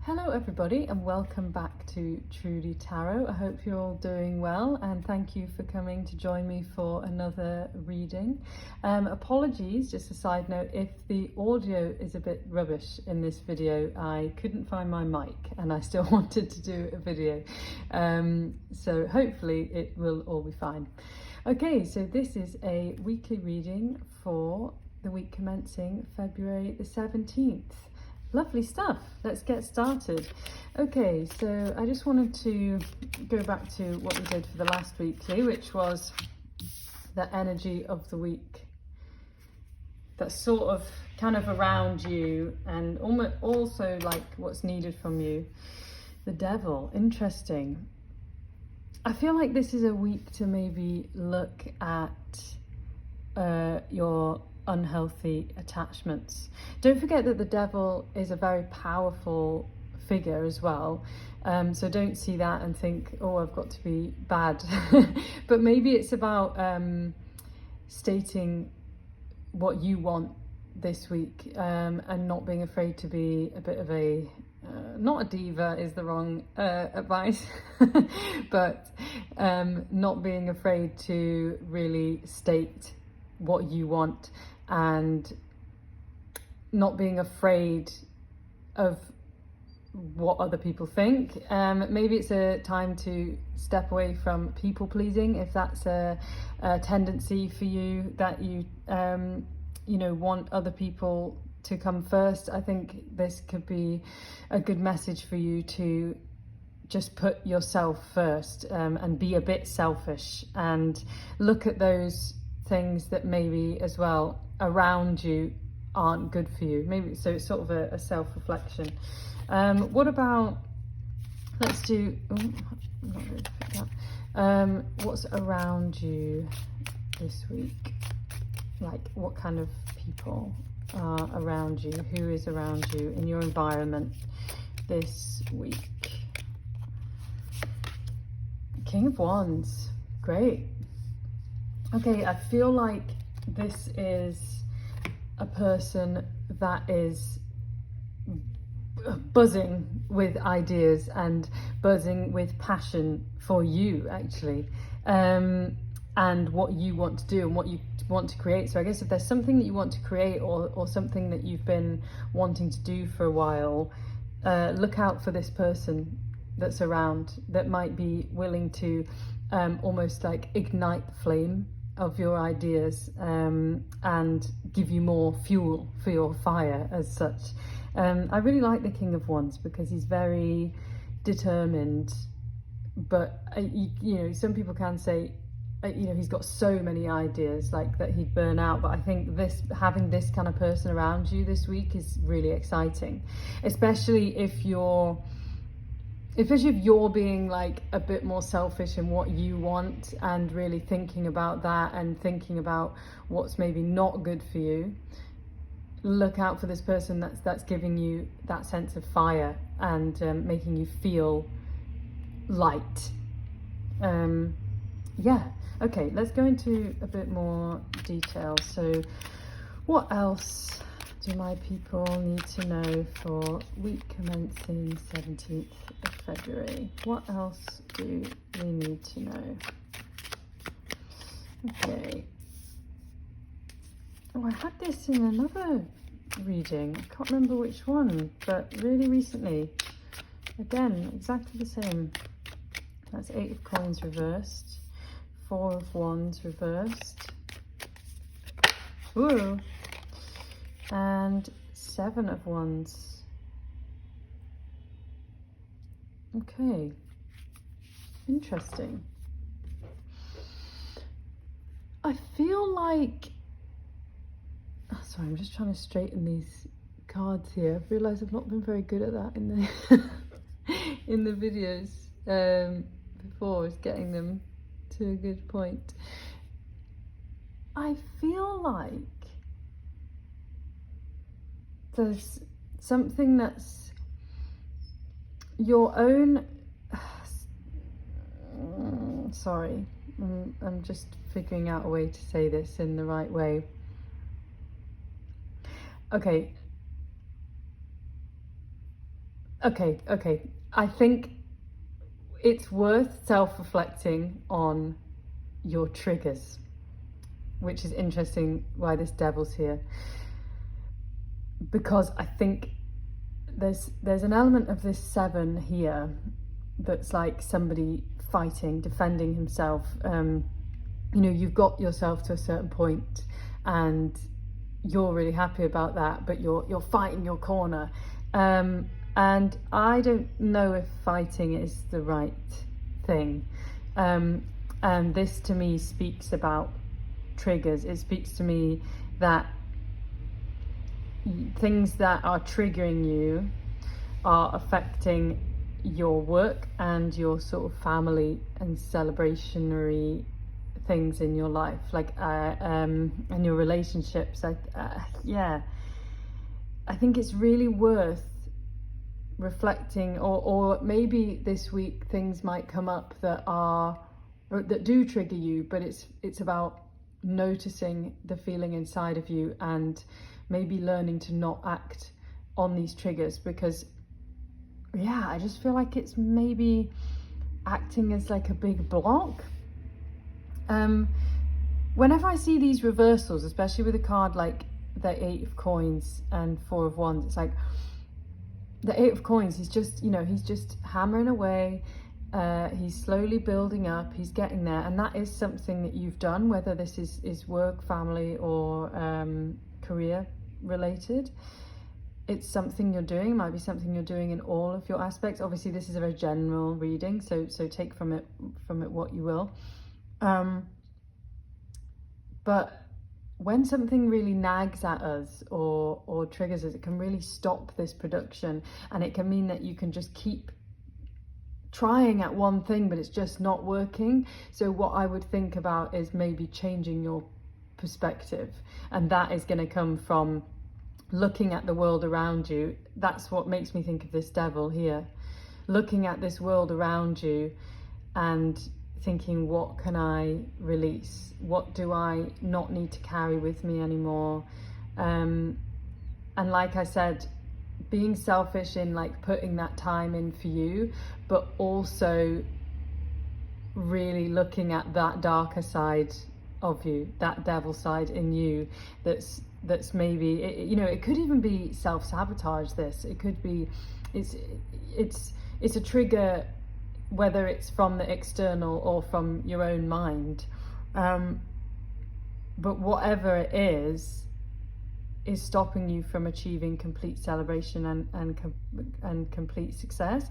Hello everybody and welcome back to Trudy Tarot. I hope you're all doing well and thank you for coming to join me for another reading. Apologies, just a side note, if the audio is a bit rubbish in this video. I couldn't find my mic and I still wanted to do a video. So hopefully it will all be fine. Okay, so this is a weekly reading for the week commencing February the 17th. Lovely stuff. Let's get started. Okay, so I just wanted to go back to what we did for the last weekly, which was the energy of the week. That's sort of kind of around you and almost also like what's needed from you. The Devil, interesting. I feel like this is a week to maybe look at your unhealthy attachments. Don't forget that the Devil is a very powerful figure as well, so don't see that and think, oh, I've got to be bad. But maybe it's about stating what you want this week, and not being afraid to be a bit of a not a diva is the wrong advice, but not being afraid to really state what you want and not being afraid of what other people think. Maybe it's a time to step away from people pleasing if that's a tendency for you, that you want other people to come first. I think this could be a good message for you to just put yourself first, and be a bit selfish and look at those things that maybe as well around you aren't good for you. Maybe so it's sort of a self-reflection. What about, let's do, what's around you this week? Like what kind of people are around you? Who is around you in your environment this week? King of Wands, great. Okay, I feel like this is a person that is buzzing with ideas and buzzing with passion for you, actually, and what you want to do and what you want to create. So I guess if there's something that you want to create or something that you've been wanting to do for a while, look out for this person that's around that might be willing to almost like ignite the flame of your ideas, and give you more fuel for your fire as such. I really like the King of Wands because he's very determined, but some people can say he's got so many ideas like that he'd burn out, but I think having this kind of person around you this week is really exciting, especially if you're being like a bit more selfish in what you want and really thinking about that and thinking about what's maybe not good for you. Look out for this person that's giving you that sense of fire and making you feel light. Yeah, okay, let's go into a bit more detail. So what else do my people need to know for week commencing 17th of February? What else do we need to know? Okay. Oh, I had this in another reading. I can't remember which one, but really recently. Again, exactly the same. That's 8 of Coins reversed, 4 of Wands reversed. Ooh. And 7 of Wands. Okay, interesting. I feel like, sorry, I'm just trying to straighten these cards here. I've realised I've not been very good at that in the in the videos before, is getting them to a good point. I feel like there's something that's your own, sorry, I'm just figuring out a way to say this in the right way. Okay, Okay. I think it's worth self-reflecting on your triggers, which is interesting why this devil's here. Because I think there's an element of this 7 here that's like somebody fighting, defending himself. You know, you've got yourself to a certain point and you're really happy about that, but you're fighting your corner. And I don't know if fighting is the right thing. And this to me speaks about triggers. It speaks to me that things that are triggering you are affecting your work and your sort of family and celebrationary things in your life, like and your relationships. Yeah, I think it's really worth reflecting, or maybe this week things might come up that do trigger you, but it's about noticing the feeling inside of you and maybe learning to not act on these triggers, because yeah, I just feel like it's maybe acting as like a big block. Whenever I see these reversals, especially with a card like the 8 of coins and 4 of wands, it's like the 8 of coins, he's just hammering away. He's slowly building up, he's getting there, and that is something that you've done, whether this is work, family, or career related. It's something you're doing. It might be something you're doing in all of your aspects. Obviously this is a very general reading, so take from it what you will. But when something really nags at us or triggers us, it can really stop this production, and it can mean that you can just keep trying at one thing but it's just not working. So what I would think about is maybe changing your perspective, and that is going to come from looking at the world around you. That's what makes me think of this devil here, looking at this world around you and thinking, what can I release? What do I not need to carry with me anymore? And like I said, being selfish in like putting that time in for you, but also really looking at that darker side of you, that devil side in you that's maybe, it could even be self-sabotage. This, it could be, it's a trigger, whether it's from the external or from your own mind, but whatever it is stopping you from achieving complete celebration and complete success.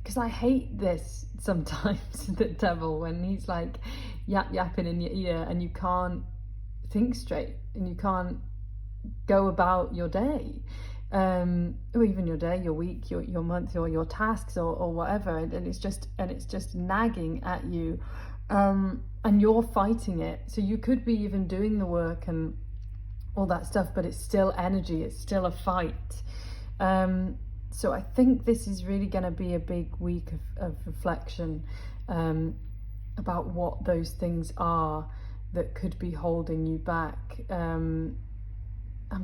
Because I hate this sometimes, the devil, when he's like yapping in your ear and you can't think straight and you can't go about your day, or even your day, your week, your month, or your tasks, or whatever, and it's just nagging at you, and you're fighting it. So you could be even doing the work and all that stuff, but it's still energy, it's still a fight. So I think this is really going to be a big week of reflection about what those things are that could be holding you back. I'm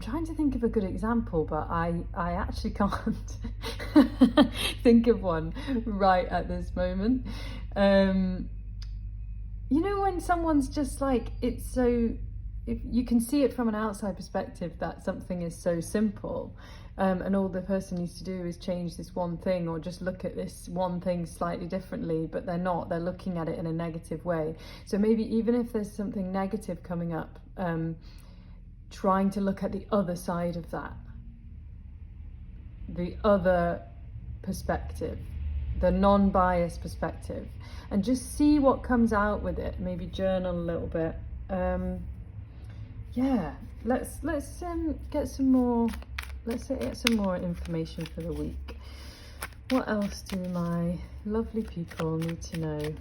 trying to think of a good example, but I actually can't think of one right at this moment. When someone's just like, it's so, if you can see it from an outside perspective that something is so simple, and all the person needs to do is change this one thing or just look at this one thing slightly differently, but they're looking at it in a negative way. So maybe even if there's something negative coming up, trying to look at the other side of that, the other perspective, the non-biased perspective, and just see what comes out with it. Maybe journal a little bit. Let's get some more. Let's get some more information for the week. What else do my lovely people need to know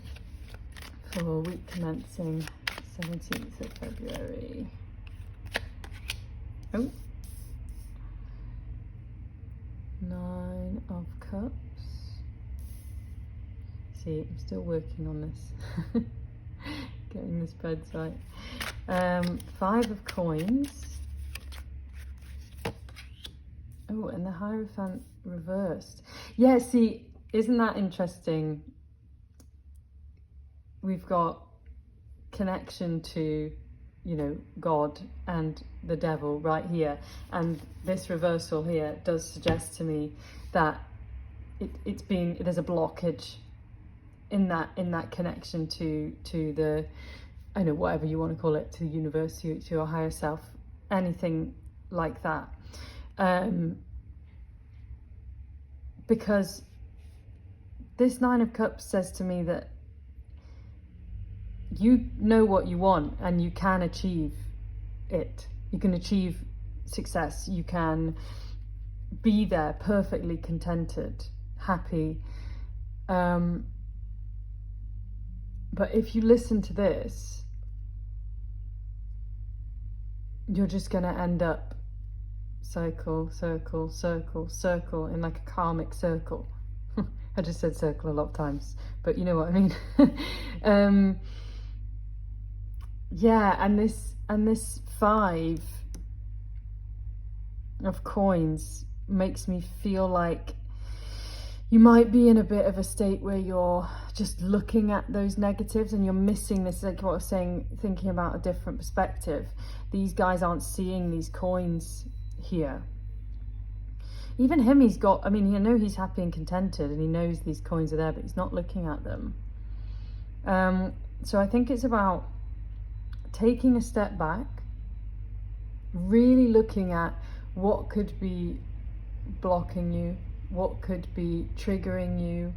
for week commencing 17th of February? Oh, 9 of Cups. See, I'm still working on this. Getting the spreads right. 5 of Coins. Oh, and the Hierophant reversed. Yeah, see, isn't that interesting? We've got connection to, you know, God and the devil right here, and this reversal here does suggest to me that there's a blockage in that connection to the, I know, whatever you want to call it, to the universe, to your higher self, anything like that, because this Nine of Cups says to me that you know what you want and you can achieve it. You can achieve success. You can be there perfectly contented, happy. But if you listen to this, you're just going to end up circle, circle, circle, circle, in like a karmic circle. I just said circle a lot of times, but you know what I mean. Yeah, and this 5 of coins makes me feel like you might be in a bit of a state where you're just looking at those negatives and you're missing this, like what I was saying, thinking about a different perspective. These guys aren't seeing these coins here. Even him, he's got, I mean, I know he's happy and contented and he knows these coins are there, but he's not looking at them. So I think it's about taking a step back, really looking at what could be blocking you, what could be triggering you.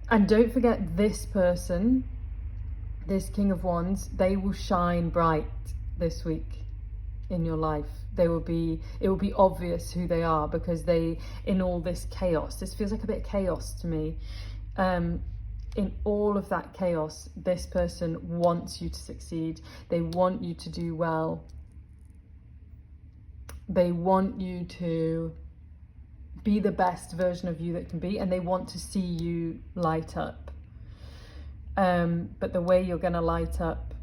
And don't forget, this person, this King of Wands, they will shine bright this week in your life. It will be obvious who they are, because they, in all this chaos, this feels like a bit of chaos to me, in all of that chaos, this person wants you to succeed. They want you to do well. They want you to be the best version of you that can be, and they want to see you light up. But the way you're going to light up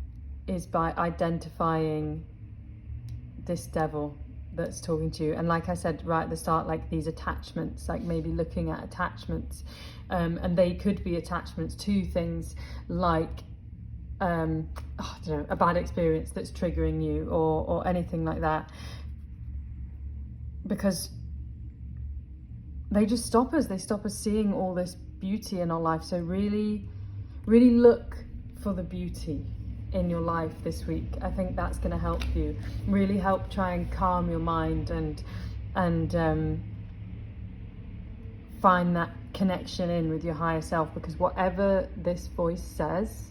is by identifying this devil that's talking to you. And like I said right at the start, like these attachments, like maybe looking at attachments, and they could be attachments to things like I don't know, a bad experience that's triggering you, or anything like that, because they just stop us. They stop us seeing all this beauty in our life. So really look for the beauty in your life this week. I think that's going to help you, really help try and calm your mind and find that connection in with your higher self, because whatever this voice says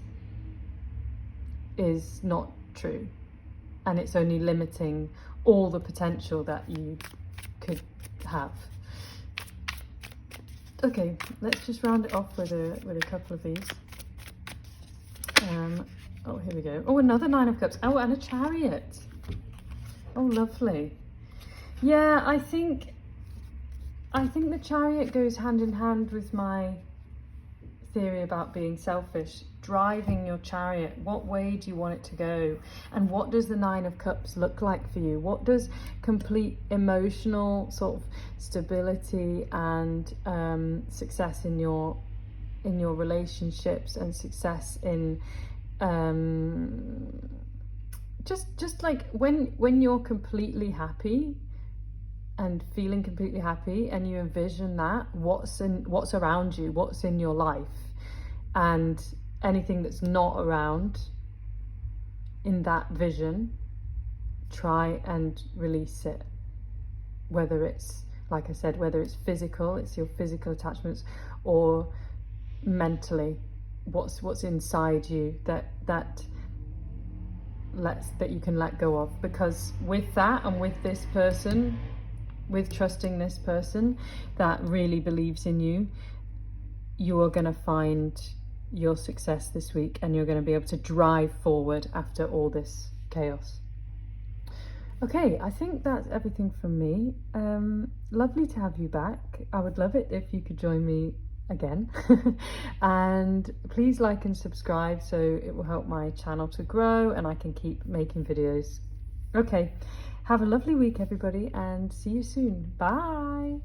is not true, and it's only limiting all the potential that you could have. Okay, let's just round it off with a couple of these. Oh, here we go. Oh, another Nine of Cups. Oh, and a Chariot. Oh, lovely. Yeah, I think the Chariot goes hand in hand with my theory about being selfish. Driving your chariot. What way do you want it to go? And what does the Nine of Cups look like for you? What does complete emotional sort of stability and success in your relationships, and success in just like when you're completely happy and feeling completely happy, and you envision that, what's around you, what's in your life, and anything that's not around in that vision, try and release it. Whether it's, like I said, whether it's physical, it's your physical attachments, or mentally, what's inside you that you can let go of. Because with that, and with this person, with trusting this person that really believes in you, you are going to find your success this week, and you're going to be able to drive forward after all this chaos. Okay, I think that's everything from me. Lovely to have you back. I would love it if you could join me again. And please like and subscribe, so it will help my channel to grow and I can keep making videos. Okay, Have a lovely week, everybody, and see you soon. Bye.